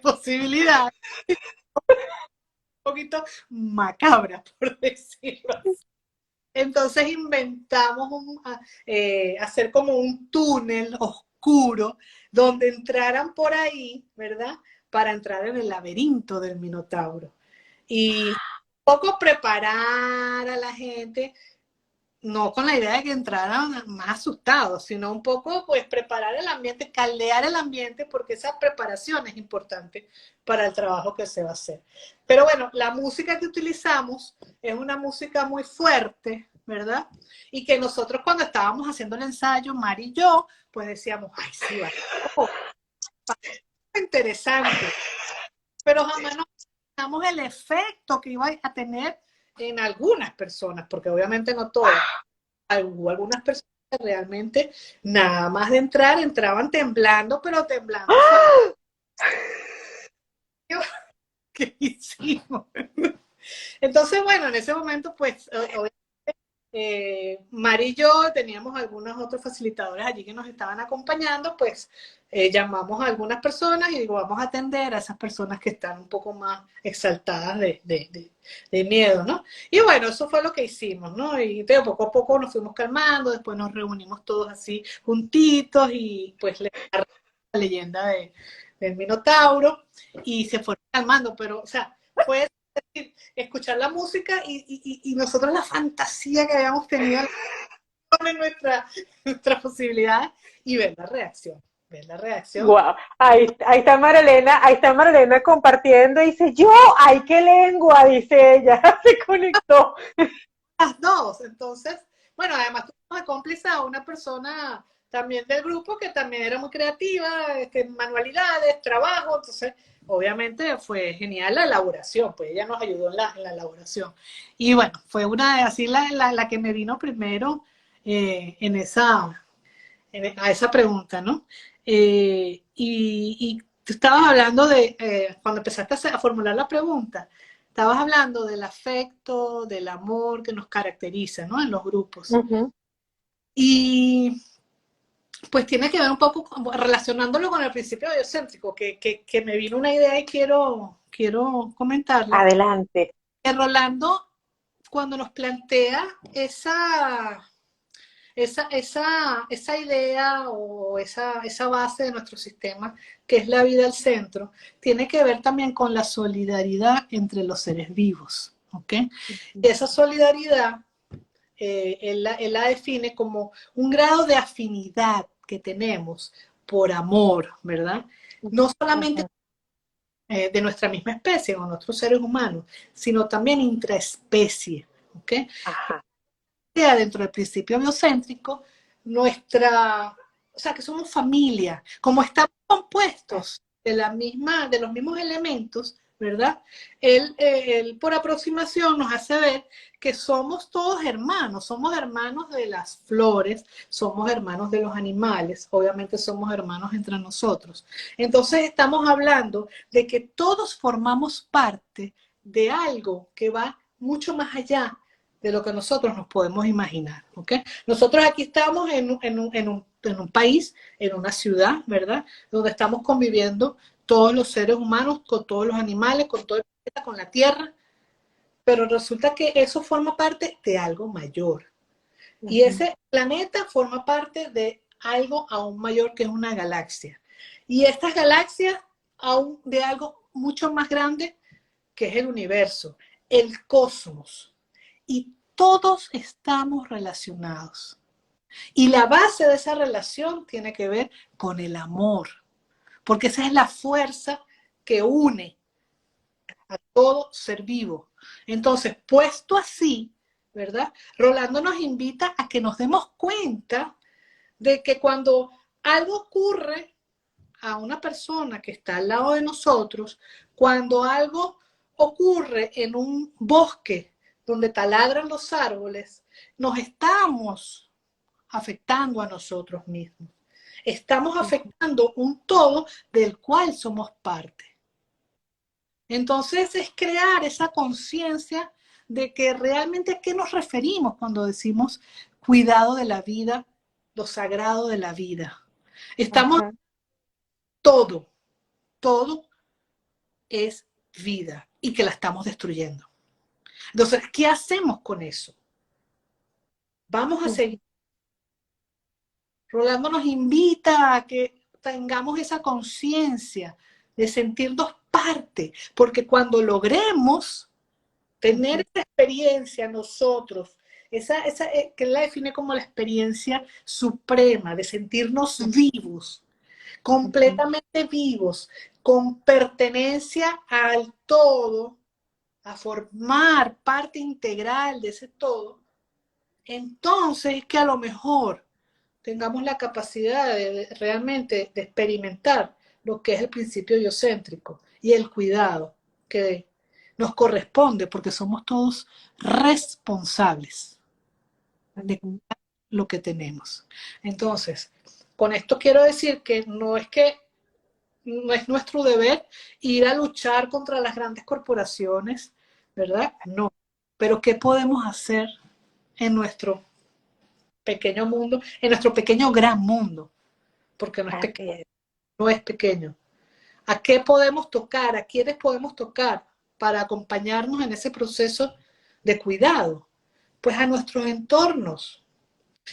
posibilidades, un poquito macabra, por decirlo así. Entonces inventamos hacer como un túnel oscuro donde entraran por ahí, ¿verdad? Para entrar en el laberinto del Minotauro. Y un poco preparar a la gente, no con la idea de que entraran más asustados, sino un poco pues preparar el ambiente, caldear el ambiente, porque esa preparación es importante para el trabajo que se va a hacer. Pero bueno, la música que utilizamos es una música muy fuerte, ¿verdad? Y que nosotros cuando estábamos haciendo el ensayo, Mari y yo, pues decíamos, ay, sí, va, oh, interesante, pero jamás nos imaginamos el efecto que iba a tener en algunas personas, porque obviamente no todas. Hubo algunas personas que realmente nada más de entrar entraban temblando, pero temblando fue lo que hicimos. Entonces, bueno, en ese momento, pues, obviamente Mari y yo teníamos algunos otros facilitadores allí que nos estaban acompañando, pues llamamos a algunas personas y digo, vamos a atender a esas personas que están un poco más exaltadas de miedo, ¿no? Y bueno, eso fue lo que hicimos, ¿no? Y poco a poco nos fuimos calmando, después nos reunimos todos así juntitos y pues la leyenda del Minotauro y se fueron calmando, pero, o sea, fue escuchar la música y nosotros la fantasía que habíamos tenido en nuestra posibilidad y ver la reacción. Ver la reacción. Wow. Ahí está Marilena compartiendo y dice, yo, ay, qué lengua, dice ella, se conectó. Las dos, entonces, bueno, además tuvimos de cómplice a una persona también del grupo que también era muy creativa, manualidades, trabajo, entonces obviamente fue genial la elaboración, pues ella nos ayudó en la elaboración. Y bueno, fue una de así la que me vino primero en a esa pregunta, ¿no? Y tú estabas hablando de, cuando empezaste a formular la pregunta, estabas hablando del afecto, del amor que nos caracteriza, ¿no? En los grupos. Y pues tiene que ver un poco relacionándolo con el principio biocéntrico, que me vino una idea y quiero comentarla. Adelante. Que Rolando, cuando nos plantea esa idea o esa base de nuestro sistema, que es la vida al centro, tiene que ver también con la solidaridad entre los seres vivos. ¿Ok? Y esa solidaridad, él la define como un grado de afinidad que tenemos por amor, ¿verdad? No solamente de nuestra misma especie, con otros seres humanos, sino también intraespecie. ¿Ok? Ajá. Dentro del principio biocéntrico, o sea, que somos familia, como estamos compuestos de los mismos elementos, ¿verdad? Él por aproximación nos hace ver que somos todos hermanos, somos hermanos de las flores, somos hermanos de los animales, obviamente somos hermanos entre nosotros. Entonces estamos hablando de que todos formamos parte de algo que va mucho más allá de lo que nosotros nos podemos imaginar. ¿Okay? Nosotros aquí estamos en un país, en una ciudad, ¿verdad? Donde estamos conviviendo todos los seres humanos, con todos los animales, con todo el planeta, con la Tierra, pero resulta que eso forma parte de algo mayor. Y ese planeta forma parte de algo aún mayor, que es una galaxia. Y estas galaxias aún de algo mucho más grande, que es el universo, el cosmos. Y todos estamos relacionados. Y la base de esa relación tiene que ver con el amor, porque esa es la fuerza que une a todo ser vivo. Entonces, puesto así, ¿verdad? Rolando nos invita a que nos demos cuenta de que cuando algo ocurre a una persona que está al lado de nosotros, cuando algo ocurre en un bosque donde taladran los árboles, nos estamos afectando a nosotros mismos. Estamos afectando un todo del cual somos parte. Entonces es crear esa conciencia de que realmente a qué nos referimos cuando decimos cuidado de la vida, lo sagrado de la vida. Estamos todo es vida y que la estamos destruyendo. Entonces, ¿qué hacemos con eso? Vamos a seguir. Rolando nos invita a que tengamos esa conciencia de sentirnos parte, porque cuando logremos tener esa experiencia nosotros, que la define como la experiencia suprema de sentirnos vivos, completamente vivos, con pertenencia al todo, a formar parte integral de ese todo, entonces es que a lo mejor tengamos la capacidad de realmente de experimentar lo que es el principio biocéntrico y el cuidado que nos corresponde, porque somos todos responsables de lo que tenemos. Entonces, con esto quiero decir que no es nuestro deber ir a luchar contra las grandes corporaciones, ¿verdad? No. Pero ¿qué podemos hacer en nuestro pequeño mundo, en nuestro pequeño gran mundo, porque no es pequeño, no es pequeño. ¿A qué podemos tocar? ¿A quiénes podemos tocar para acompañarnos en ese proceso de cuidado? Pues a nuestros entornos.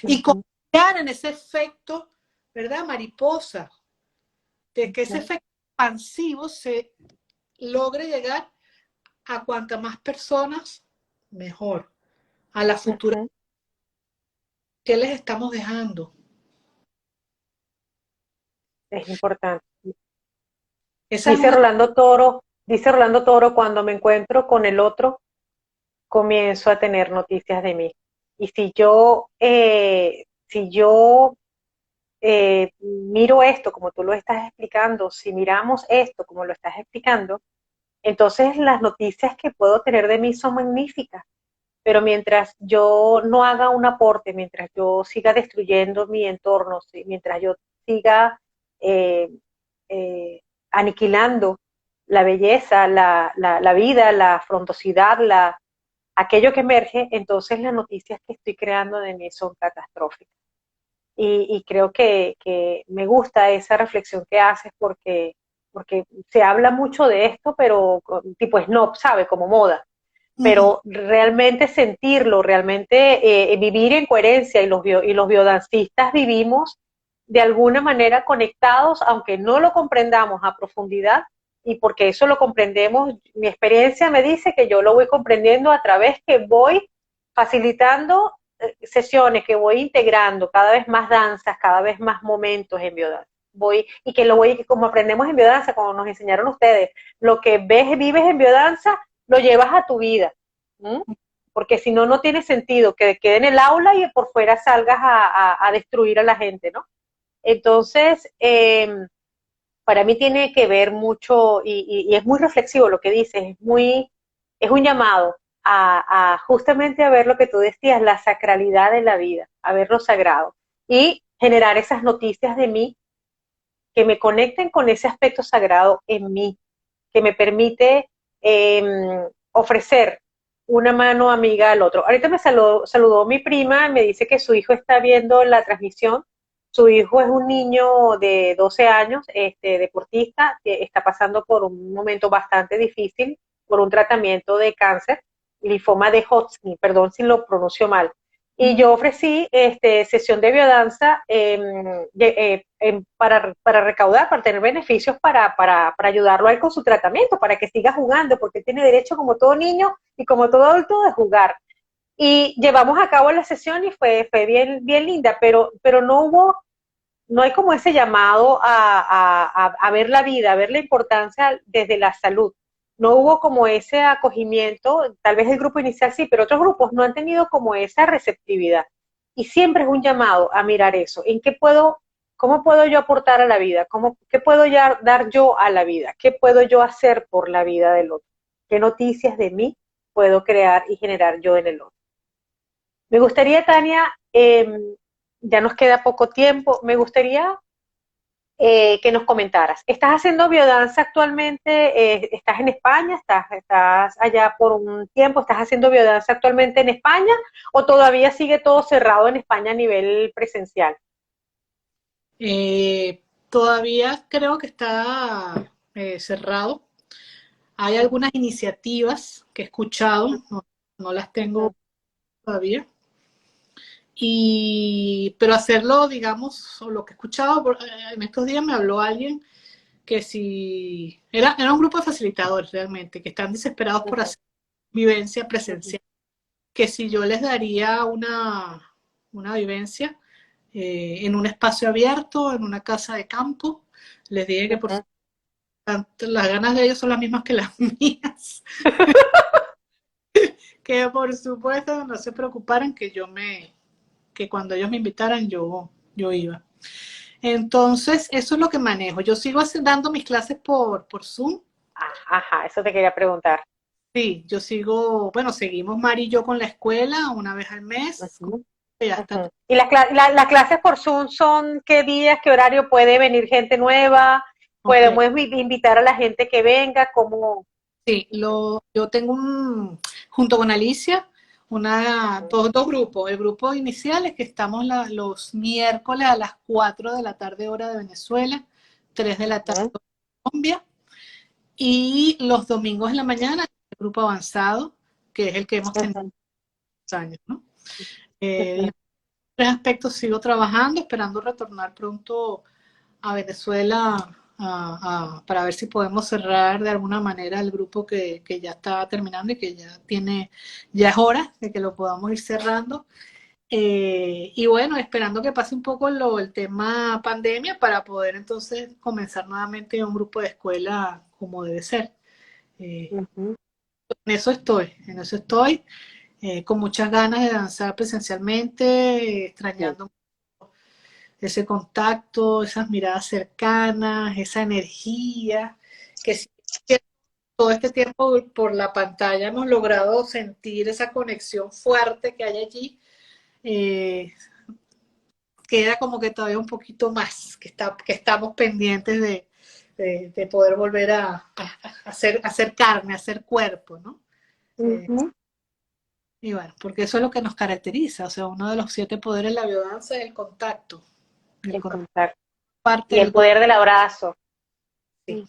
Y confiar en ese efecto, ¿verdad? Mariposa, de que ese efecto expansivo se logre llegar a cuantas más personas, mejor. A la futura. ¿Qué les estamos dejando? Es importante. Esa es una... Dice Rolando Toro, cuando me encuentro con el otro, comienzo a tener noticias de mí. Y si yo miro esto como tú lo estás explicando, si miramos esto como lo estás explicando, entonces las noticias que puedo tener de mí son magníficas. Pero mientras yo no haga un aporte, mientras yo siga destruyendo mi entorno, mientras yo siga eh, aniquilando la belleza, la vida, la frondosidad, aquello que emerge, entonces las noticias que estoy creando de mí son catastróficas. Y creo que me gusta esa reflexión que haces porque se habla mucho de esto, pero tipo snob, ¿sabe? Como moda. Pero realmente sentirlo, realmente vivir en coherencia, y los biodancistas vivimos de alguna manera conectados, aunque no lo comprendamos a profundidad, y porque eso lo comprendemos, mi experiencia me dice que yo lo voy comprendiendo a través que voy facilitando sesiones, que voy integrando cada vez más danzas, cada vez más momentos en biodanza. Como aprendemos en biodanza, como nos enseñaron ustedes, lo que ves, vives en biodanza, lo llevas a tu vida. ¿Mm? Porque si no, no tiene sentido que quede en el aula y por fuera salgas a destruir a la gente, ¿no? Entonces, para mí tiene que ver mucho, y es muy reflexivo lo que dices, es un llamado a justamente a ver lo que tú decías, la sacralidad de la vida, a ver lo sagrado, y generar esas noticias de mí que me conecten con ese aspecto sagrado en mí, que me permite ofrecer una mano amiga al otro. Ahorita me saludó mi prima, me dice que su hijo está viendo la transmisión. Su hijo es un niño de 12 años, deportista, que está pasando por un momento bastante difícil, por un tratamiento de cáncer, linfoma de Hodgkin, perdón si lo pronuncio mal. Y yo ofrecí sesión de biodanza para recaudar, para tener beneficios para ayudarlo a él con su tratamiento, para que siga jugando, porque tiene derecho, como todo niño y como todo adulto, de jugar. Y llevamos a cabo la sesión y fue bien, bien linda, pero no hay como ese llamado a ver la vida, a ver la importancia desde la salud. No hubo como ese acogimiento, tal vez el grupo inicial sí, pero otros grupos no han tenido como esa receptividad. Y siempre es un llamado a mirar eso, cómo puedo yo aportar a la vida, qué puedo ya dar yo a la vida, qué puedo yo hacer por la vida del otro, qué noticias de mí puedo crear y generar yo en el otro. Me gustaría, Tania, ya nos queda poco tiempo, me gustaría que nos comentaras. ¿Estás haciendo biodanza actualmente? ¿Estás en España? ¿Estás allá por un tiempo? ¿Estás haciendo biodanza actualmente en España? ¿O todavía sigue todo cerrado en España a nivel presencial? Todavía creo que está cerrado. Hay algunas iniciativas que he escuchado, no las tengo todavía. Pero hacerlo, digamos, o lo que he escuchado, en estos días me habló alguien que si era un grupo de facilitadores realmente, que están desesperados por hacer vivencia presencial, que si yo les daría una vivencia en un espacio abierto, en una casa de campo, les dije que por tanto, las ganas de ellos son las mismas que las mías. Que por supuesto no se preocuparan que cuando ellos me invitaran yo iba. Entonces, eso es lo que manejo. Yo sigo dando mis clases por Zoom. Ajá, eso te quería preguntar. Sí, yo sigo, bueno, seguimos Mari y yo con la escuela una vez al mes. Ya está. ¿Y las clases por Zoom son qué días, qué horario puede venir gente nueva? ¿Podemos invitar a la gente que venga? ¿Cómo? Sí, yo tengo junto con Alicia, dos grupos. El grupo inicial es que estamos los miércoles a las 4 de la tarde hora de Venezuela, 3 de la tarde hora de Colombia, y los domingos en la mañana el grupo avanzado, que es el que hemos tenido años, ¿no? En tres aspectos sigo trabajando, esperando retornar pronto a Venezuela para ver si podemos cerrar de alguna manera el grupo que ya está terminando y que ya es hora de que lo podamos ir cerrando. Y bueno, esperando que pase un poco el tema pandemia para poder entonces comenzar nuevamente un grupo de escuela como debe ser. En eso estoy. Con muchas ganas de danzar presencialmente, extrañando ese contacto, esas miradas cercanas, esa energía, que sí, todo este tiempo por la pantalla hemos logrado sentir esa conexión fuerte que hay allí. Queda como que todavía un poquito más, que estamos pendientes de poder volver a hacer carne, a hacer cuerpo, ¿no? Y bueno, porque eso es lo que nos caracteriza, o sea, uno de los 7 poderes de la biodanza es el contacto. El contacto. Parte Y el poder del abrazo. Sí.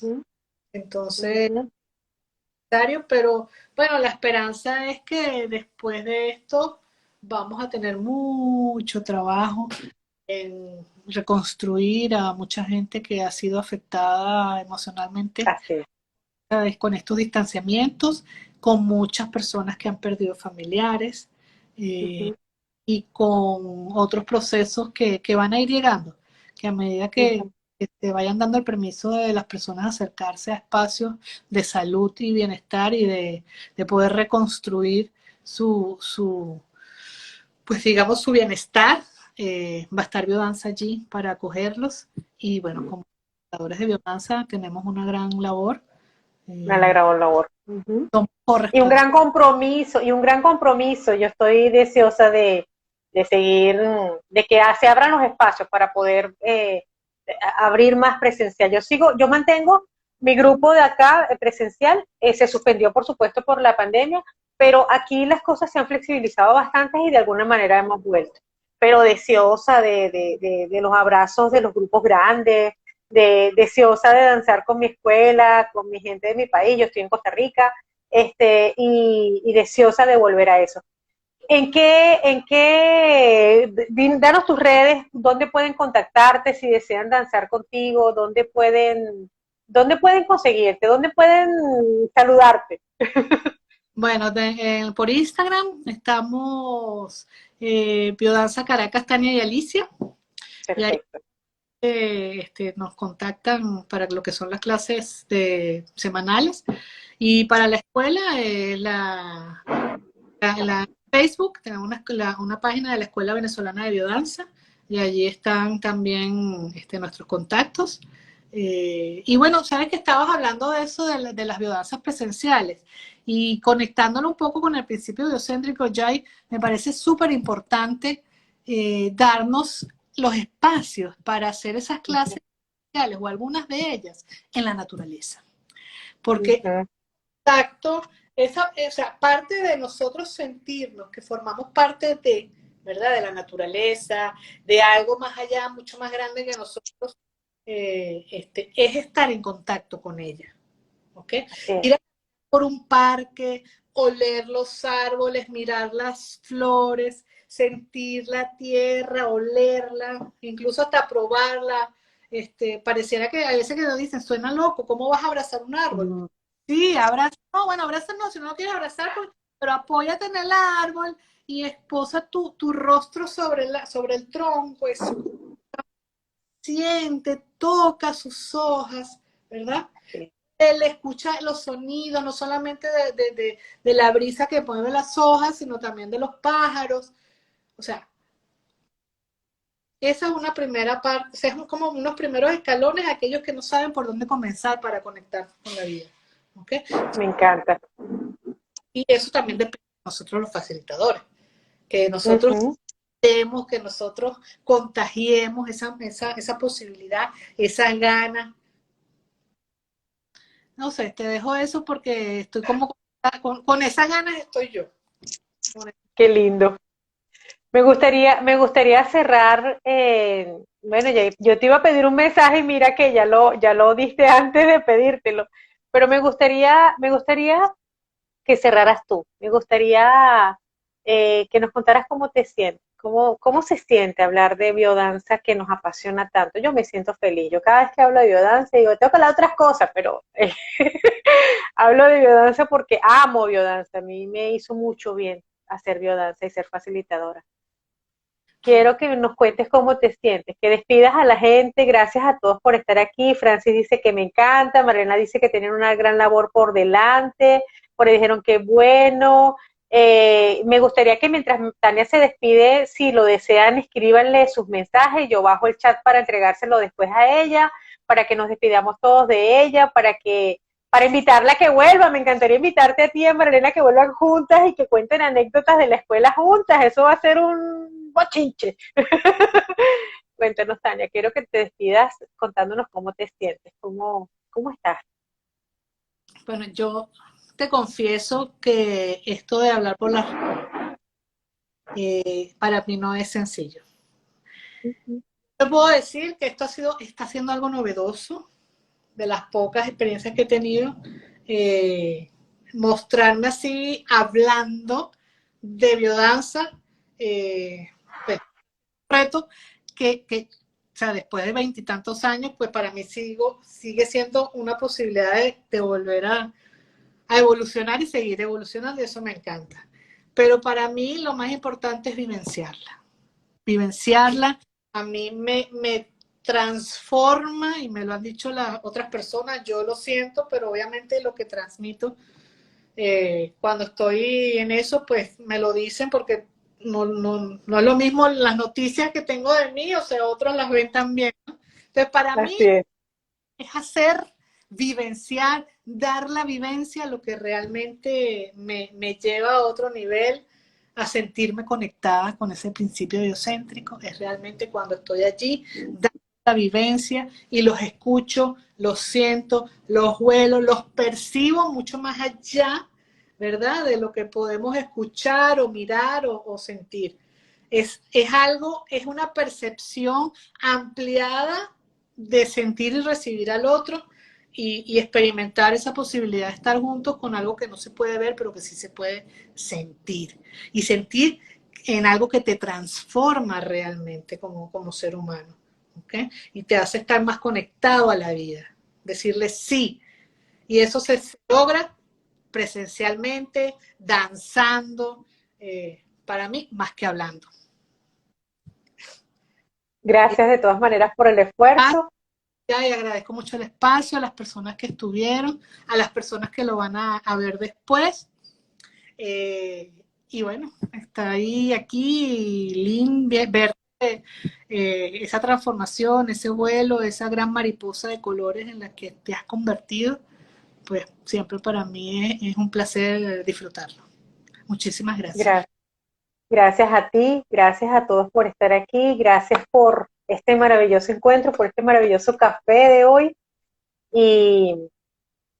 Entonces, pero bueno, la esperanza es que después de esto vamos a tener mucho trabajo en reconstruir a mucha gente que ha sido afectada emocionalmente con estos distanciamientos, con muchas personas que han perdido familiares y con otros procesos que van a ir llegando, que a medida que te vayan dando el permiso de las personas a acercarse a espacios de salud y bienestar y de poder reconstruir pues digamos, su bienestar, va a estar Biodanza allí para acogerlos y bueno, como educadores de biodanza tenemos una gran labor. Una gran labor. Y un gran compromiso, yo estoy deseosa de seguir, de que se abran los espacios para poder abrir más presencial. Yo mantengo mi grupo de acá presencial, se suspendió por supuesto por la pandemia, pero aquí las cosas se han flexibilizado bastante y de alguna manera hemos vuelto. Pero deseosa de los abrazos de los grupos grandes, deseosa de danzar con mi escuela, con mi gente de mi país, yo estoy en Costa Rica, y deseosa de volver a eso. Danos tus redes, dónde pueden contactarte si desean danzar contigo, dónde pueden conseguirte, dónde pueden saludarte. Bueno, por Instagram estamos Biodanza Caracas, Tania y Alicia. Perfecto. Y ahí, nos contactan para lo que son las clases semanales. Y para la escuela, la Facebook, tenemos una página de la Escuela Venezolana de Biodanza y allí están también nuestros contactos. Y bueno, sabes que estabas hablando de eso, de las biodanzas presenciales y conectándolo un poco con el principio biocéntrico, Jai, me parece súper importante darnos los espacios para hacer esas clases presenciales o algunas de ellas en la naturaleza. Porque contacto, o sea, parte de nosotros sentirnos que formamos parte de, ¿verdad? De la naturaleza, de algo más allá, mucho más grande que nosotros, es estar en contacto con ella. ¿Ok? Ir por un parque, oler los árboles, mirar las flores, sentir la tierra, olerla, incluso hasta probarla. Pareciera que a veces que nos dicen, suena loco, ¿cómo vas a abrazar un árbol? Sí, abraza, no, bueno, abraza no, si no lo quieres abrazar, pero apóyate en el árbol y esposa tu rostro sobre el tronco, siente, toca sus hojas, ¿verdad? Sí. Él escucha los sonidos, no solamente de la brisa que mueve las hojas, sino también de los pájaros. O sea, esa es una primera parte, es como unos primeros escalones, aquellos que no saben por dónde comenzar para conectar con la vida. ¿Okay? Me encanta. Y eso también depende de nosotros los facilitadores, que nosotros demos, que nosotros contagiemos esa posibilidad, esa gana. No sé, te dejo eso porque estoy como con esas ganas estoy yo. Qué lindo. Me gustaría cerrar, bueno, yo te iba a pedir un mensaje y mira que ya lo diste antes de pedírtelo, pero me gustaría que cerraras tú. Me gustaría que nos contaras cómo te sientes, cómo se siente hablar de biodanza que nos apasiona tanto. Yo me siento feliz. Yo cada vez que hablo de biodanza digo, tengo que hablar de otras cosas, pero hablo de biodanza porque amo biodanza. A mí me hizo mucho bien hacer biodanza y ser facilitadora. Quiero que nos cuentes cómo te sientes, que despidas a la gente. Gracias a todos por estar aquí. Francis dice que me encanta, Mariana dice que tienen una gran labor por delante, por ahí dijeron que bueno. Me gustaría que mientras Tania se despide, si lo desean, escríbanle sus mensajes. Yo bajo el chat para entregárselo después a ella, para que nos despidamos todos de ella, para invitarla a que vuelva. Me encantaría invitarte a ti y a Marilena que vuelvan juntas y que cuenten anécdotas de la escuela juntas. Eso va a ser un bochinche. Cuéntanos, Tania, quiero que te despidas contándonos cómo te sientes, cómo estás. Bueno, yo te confieso que esto de hablar por para mí no es sencillo. Te puedo decir que está siendo algo novedoso, de las pocas experiencias que he tenido, mostrarme así, hablando de biodanza, pues, un reto o sea, después de veintitantos años, pues para mí sigue siendo una posibilidad de volver a evolucionar y seguir evolucionando, y eso me encanta. Pero para mí lo más importante es vivenciarla. Vivenciarla a mí me transforma, y me lo han dicho las otras personas, yo lo siento, pero obviamente lo que transmito cuando estoy en eso, pues me lo dicen porque no es lo mismo las noticias que tengo de mí, o sea, otros las ven también, ¿no? Entonces, para mí Así es. es hacer, vivenciar, dar la vivencia, lo que realmente me lleva a otro nivel, a sentirme conectada con ese principio biocéntrico. Es realmente cuando estoy allí, dar la vivencia y los escucho, los siento, los huelo, los percibo mucho más allá, ¿verdad? De lo que podemos escuchar o mirar o sentir. Es algo, es una percepción ampliada de sentir y recibir al otro y experimentar esa posibilidad de estar juntos con algo que no se puede ver, pero que sí se puede sentir. Y sentir en algo que te transforma realmente como ser humano. ¿Okay? Y te hace estar más conectado a la vida. Decirle sí. Y eso se logra presencialmente, danzando, para mí, más que hablando. Gracias de todas maneras por el esfuerzo. Y agradezco mucho el espacio, a las personas que estuvieron, a las personas que lo van a ver después. Y bueno, está ahí, aquí, Lynn, ver esa transformación, ese vuelo, esa gran mariposa de colores en la que te has convertido, pues siempre para mí es un placer disfrutarlo. Muchísimas gracias. Gracias. Gracias a ti, gracias a todos por estar aquí, gracias por este maravilloso encuentro, por este maravilloso café de hoy y,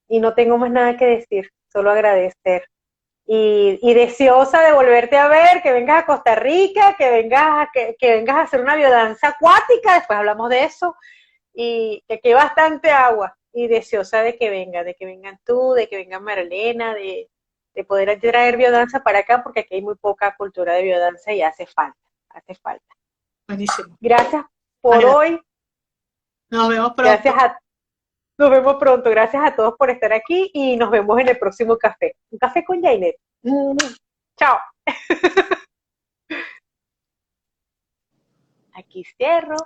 y no tengo más nada que decir, solo agradecer. Y deseosa de volverte a ver, que vengas a Costa Rica, que vengas a hacer una biodanza acuática, después hablamos de eso, y que aquí hay bastante agua, y deseosa de que vengan tú, de que venga Marlena, de poder traer biodanza para acá, porque aquí hay muy poca cultura de biodanza y hace falta, hace falta. Buenísimo. Gracias por hoy. Nos vemos pronto. Gracias nos vemos pronto. Gracias a todos por estar aquí y nos vemos en el próximo café. Un café con Jainet. Chao. Aquí cierro.